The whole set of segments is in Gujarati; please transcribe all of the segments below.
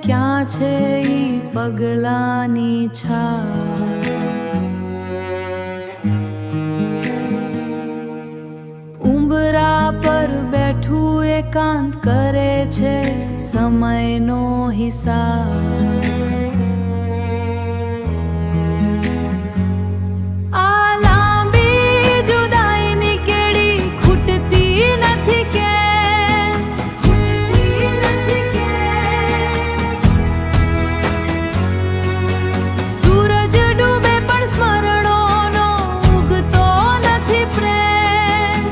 ક્યાં છે ઈ પગલાની છાપ? ઉંબરા પર બેઠું એકાંત કરે છે સમયનો હિસાબ. આ લાંબી જુદાઈની કેડી ખૂટતી નથી કે સૂરજ ડૂબે પણ સ્મરણોનો ઉગતો નથી પ્રેમ.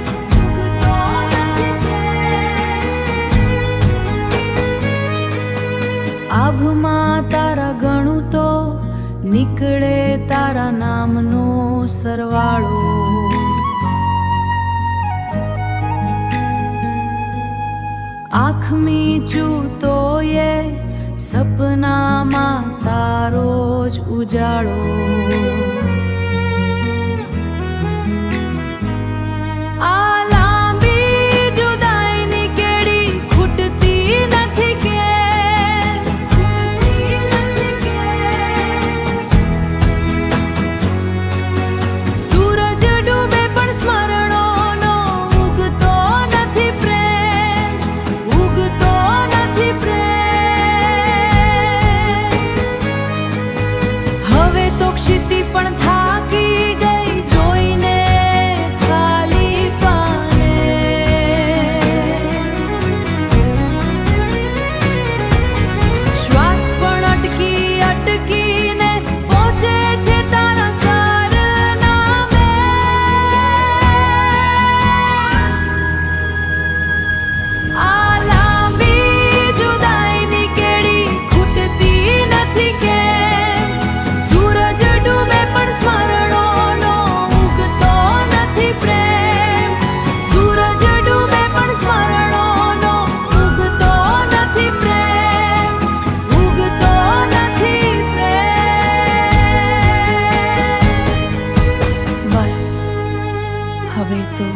આભમાં તારા ગણું તો નીકળે તારા નામનો સરવાળો. આંખ મીચું તો એ સપનામાં તારો જ ઉજાળો. આ લાંબી જુદાઈની કેડી ખૂટતી નથી કે સૂરજ ડૂબે પણ સ્મરણોનો ઉગતો નથી પ્રેમ. ઉગતો નથી પ્રેમ. હવે તો ક્ષિતિ પણ થાકી ગઈ જોઈને ખાલી પાને. શ્વાસ પણ અટકી અટકીને પહોંચે છે તારા સરનામે. આ લાંબી જુદાઈની કેડી ખૂટતી નથી કે સૂરજ ડૂબે પણ સ્મરણોનો ઉગતો નથી પ્રેમ. સૂરજ ડૂબે પણ સ્મરણોનો ઉગતો નથી પ્રેમ. ઉગતો નથી પ્રેમ. બસ હવે તો